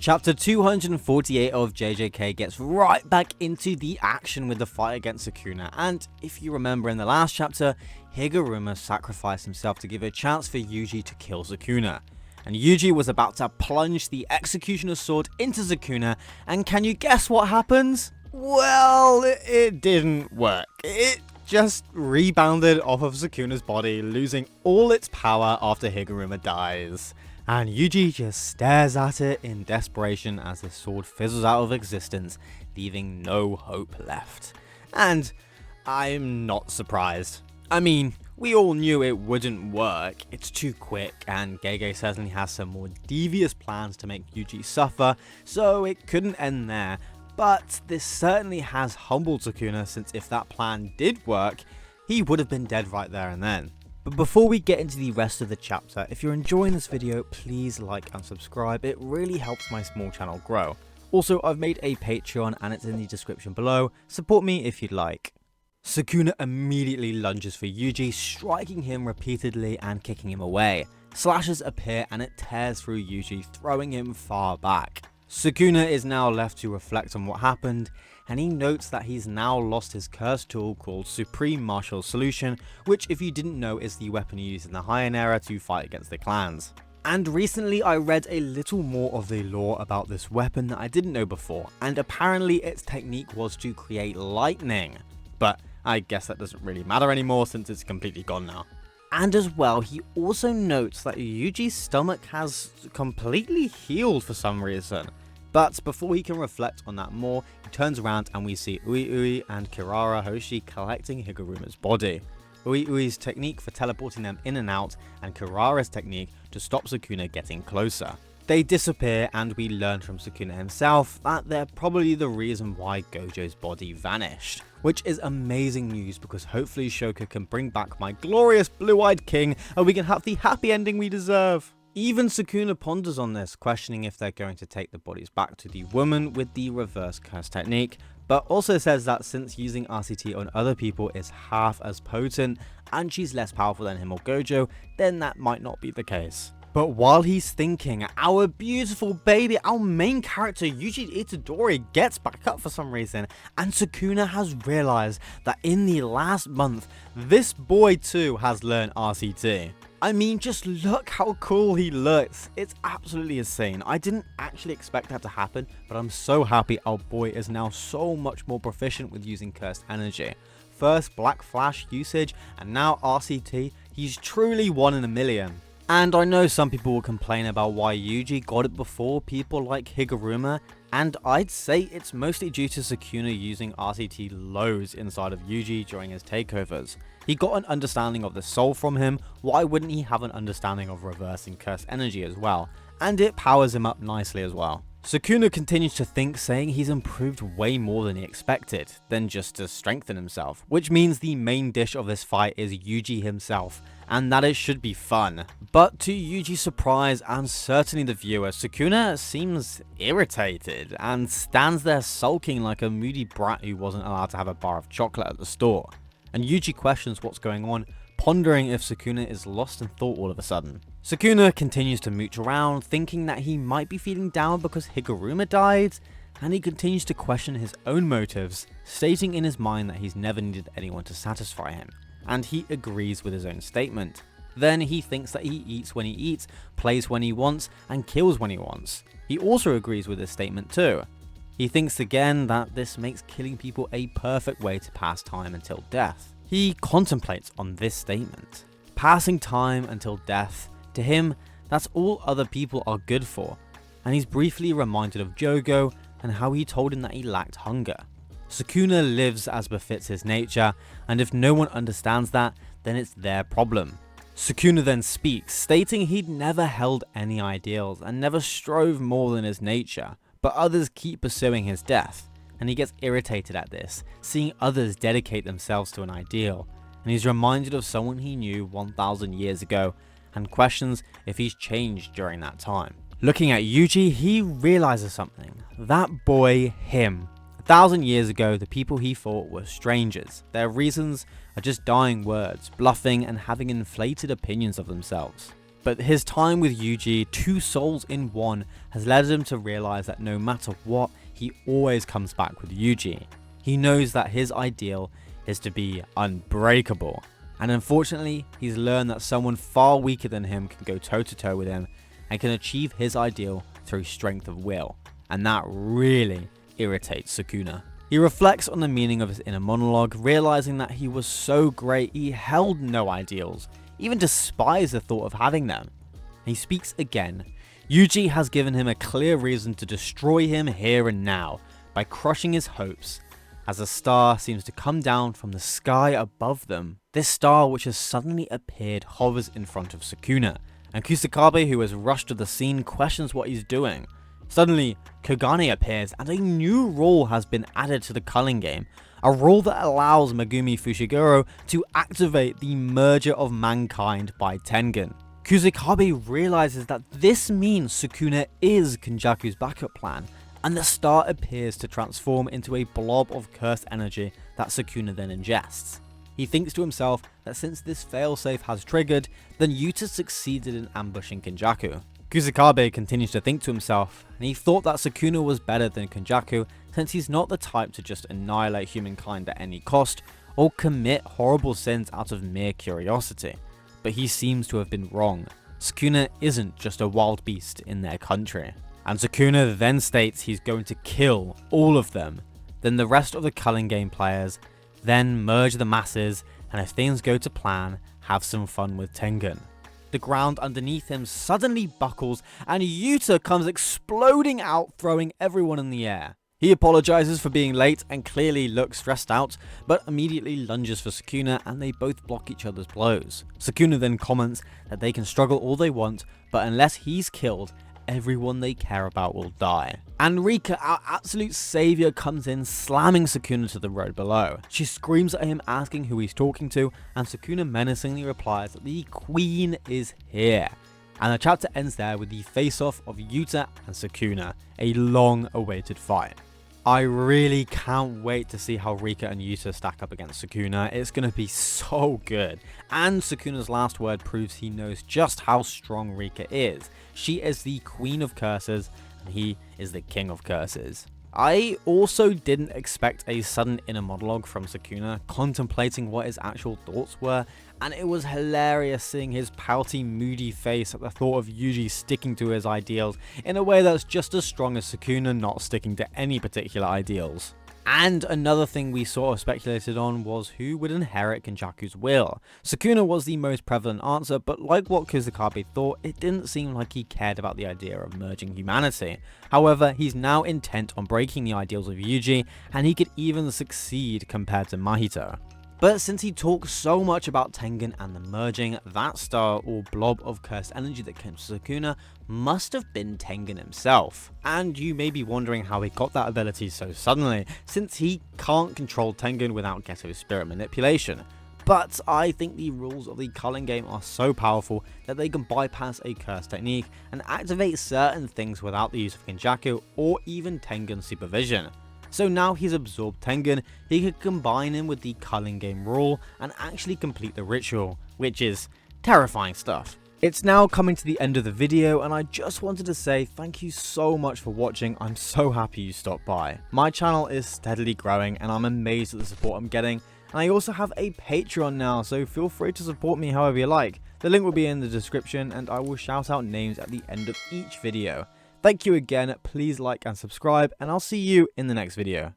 Chapter 248 of JJK gets right back into the action with the fight against Sukuna, and if you remember in the last chapter, Higuruma sacrificed himself to give a chance for Yuji to kill Sukuna. And Yuji was about to plunge the Executioner's sword into Sukuna, and can you guess what happens? Well, it didn't work. It just rebounded off of Sukuna's body, losing all its power after Higuruma dies. And Yuji just stares at it in desperation as the sword fizzles out of existence, leaving no hope left. And I'm not surprised. I mean, we all knew it wouldn't work, it's too quick, and Gege certainly has some more devious plans to make Yuji suffer, so it couldn't end there. But this certainly has humbled Sukuna, since if that plan did work, he would have been dead right there and then. But before we get into the rest of the chapter, if you're enjoying this video, please like and subscribe, it really helps my small channel grow. Also, I've made a Patreon and it's in the description below, support me if you'd like. Sukuna immediately lunges for Yuji, striking him repeatedly and kicking him away. Slashes appear and it tears through Yuji, throwing him far back. Sukuna is now left to reflect on what happened, and he notes that he's now lost his cursed tool called Supreme Martial Solution, which if you didn't know is the weapon used in the Heian era to fight against the clans. And recently I read a little more of the lore about this weapon that I didn't know before, and apparently its technique was to create lightning. But I guess that doesn't really matter anymore since it's completely gone now. And as well, he also notes that Yuji's stomach has completely healed for some reason. But before he can reflect on that more, he turns around and we see Ui and Kirara Hoshi collecting Higuruma's body. Ui's technique for teleporting them in and out, and Kirara's technique to stop Sukuna getting closer. They disappear, and we learn from Sukuna himself that they're probably the reason why Gojo's body vanished. Which is amazing news, because hopefully Shoka can bring back my glorious blue-eyed king and we can have the happy ending we deserve. Even Sukuna ponders on this, questioning if they're going to take the bodies back to the woman with the reverse curse technique, but also says that since using RCT on other people is half as potent and she's less powerful than him or Gojo, then that might not be the case. But while he's thinking, our beautiful baby, our main character Yuji Itadori gets back up for some reason, and Sukuna has realized that in the last month, this boy too has learned RCT. I mean, just look how cool he looks. It's absolutely insane. I didn't actually expect that to happen, but I'm so happy our boy is now so much more proficient with using cursed energy. First Black Flash usage, and now RCT. He's truly one in a million. And I know some people will complain about why Yuji got it before people like Higuruma, and I'd say it's mostly due to Sukuna using RCT loads inside of Yuji during his takeovers. He got an understanding of the soul from him, why wouldn't he have an understanding of reversing cursed energy as well? And it powers him up nicely as well. Sukuna continues to think, saying he's improved way more than he expected, than just to strengthen himself, which means the main dish of this fight is Yuji himself, and that it should be fun. But to Yuji's surprise, and certainly the viewer, Sukuna seems irritated, and stands there sulking like a moody brat who wasn't allowed to have a bar of chocolate at the store. And Yuji questions what's going on, pondering if Sukuna is lost in thought all of a sudden. Sukuna continues to mooch around, thinking that he might be feeling down because Higuruma died, and he continues to question his own motives, stating in his mind that he's never needed anyone to satisfy him, and he agrees with his own statement. Then he thinks that he eats when he eats, plays when he wants, and kills when he wants. He also agrees with his statement too. He thinks again that this makes killing people a perfect way to pass time until death. He contemplates on this statement. Passing time until death, to him, that's all other people are good for, and he's briefly reminded of Jogo and how he told him that he lacked hunger. Sukuna lives as befits his nature, and if no one understands that, then it's their problem. Sukuna then speaks, stating he'd never held any ideals and never strove more than his nature, but others keep pursuing his death, and he gets irritated at this, seeing others dedicate themselves to an ideal, and he's reminded of someone he knew 1,000 years ago, and questions if he's changed during that time. Looking at Yuji, he realizes something. That boy, him. 1,000 years ago, the people he thought were strangers. Their reasons are just dying words, bluffing, and having inflated opinions of themselves. But his time with Yuji, two souls in one, has led him to realize that no matter what, he always comes back with Yuji. He knows that his ideal is to be unbreakable. And unfortunately, he's learned that someone far weaker than him can go toe to toe with him and can achieve his ideal through strength of will. And that really irritates Sukuna. He reflects on the meaning of his inner monologue, realizing that he was so great he held no ideals, even despised the thought of having them. He speaks again. Yuji has given him a clear reason to destroy him here and now by crushing his hopes, as a star seems to come down from the sky above them. This star, which has suddenly appeared, hovers in front of Sukuna, and Kusakabe, who has rushed to the scene, questions what he's doing. Suddenly, Kogane appears and a new rule has been added to the culling game, a rule that allows Megumi Fushiguro to activate the merger of mankind by Tengen. Kusakabe realizes that this means Sukuna is Kenjaku's backup plan, and the star appears to transform into a blob of cursed energy that Sukuna then ingests. He thinks to himself that since this failsafe has triggered, then Yuta succeeded in ambushing Kenjaku. Kusakabe continues to think to himself, and he thought that Sukuna was better than Kenjaku since he's not the type to just annihilate humankind at any cost or commit horrible sins out of mere curiosity. But he seems to have been wrong. Sukuna isn't just a wild beast in their country. And Sukuna then states he's going to kill all of them. Then the rest of the culling game players then merge the masses, and if things go to plan, have some fun with Tengen. The ground underneath him suddenly buckles and Yuta comes exploding out, throwing everyone in the air. He apologizes for being late and clearly looks stressed out, but immediately lunges for Sukuna and they both block each other's blows. Sukuna then comments that they can struggle all they want, but unless he's killed, everyone they care about will die. And Rika, our absolute savior, comes in, slamming Sukuna to the road below. She screams at him, asking who he's talking to, and Sukuna menacingly replies that the queen is here. And the chapter ends there with the face-off of Yuta and Sukuna, a long-awaited fight. I really can't wait to see how Rika and Yuta stack up against Sukuna. It's going to be so good. And Sukuna's last word proves he knows just how strong Rika is. She is the queen of curses, and he is the king of curses. I also didn't expect a sudden inner monologue from Sukuna, contemplating what his actual thoughts were, and it was hilarious seeing his pouty, moody face at the thought of Yuji sticking to his ideals in a way that's just as strong as Sukuna not sticking to any particular ideals. And another thing we sort of speculated on was who would inherit Kenjaku's will. Sukuna was the most prevalent answer, but like what Kusakabe thought, it didn't seem like he cared about the idea of merging humanity. However, he's now intent on breaking the ideals of Yuji, and he could even succeed compared to Mahito. But since he talks so much about Tengen and the merging, that star or blob of cursed energy that came to Sukuna must have been Tengen himself. And you may be wondering how he got that ability so suddenly, since he can't control Tengen without Geto's spirit manipulation. But I think the rules of the culling game are so powerful that they can bypass a curse technique and activate certain things without the use of Kenjaku or even Tengen's supervision. So now he's absorbed Tengen, he could combine him with the culling game rule and actually complete the ritual, which is terrifying stuff. It's now coming to the end of the video, and I just wanted to say thank you so much for watching. I'm so happy you stopped by. My channel is steadily growing and I'm amazed at the support I'm getting, and I also have a Patreon now, so feel free to support me however you like. The link will be in the description and I will shout out names at the end of each video. Thank you again, please like and subscribe, and I'll see you in the next video.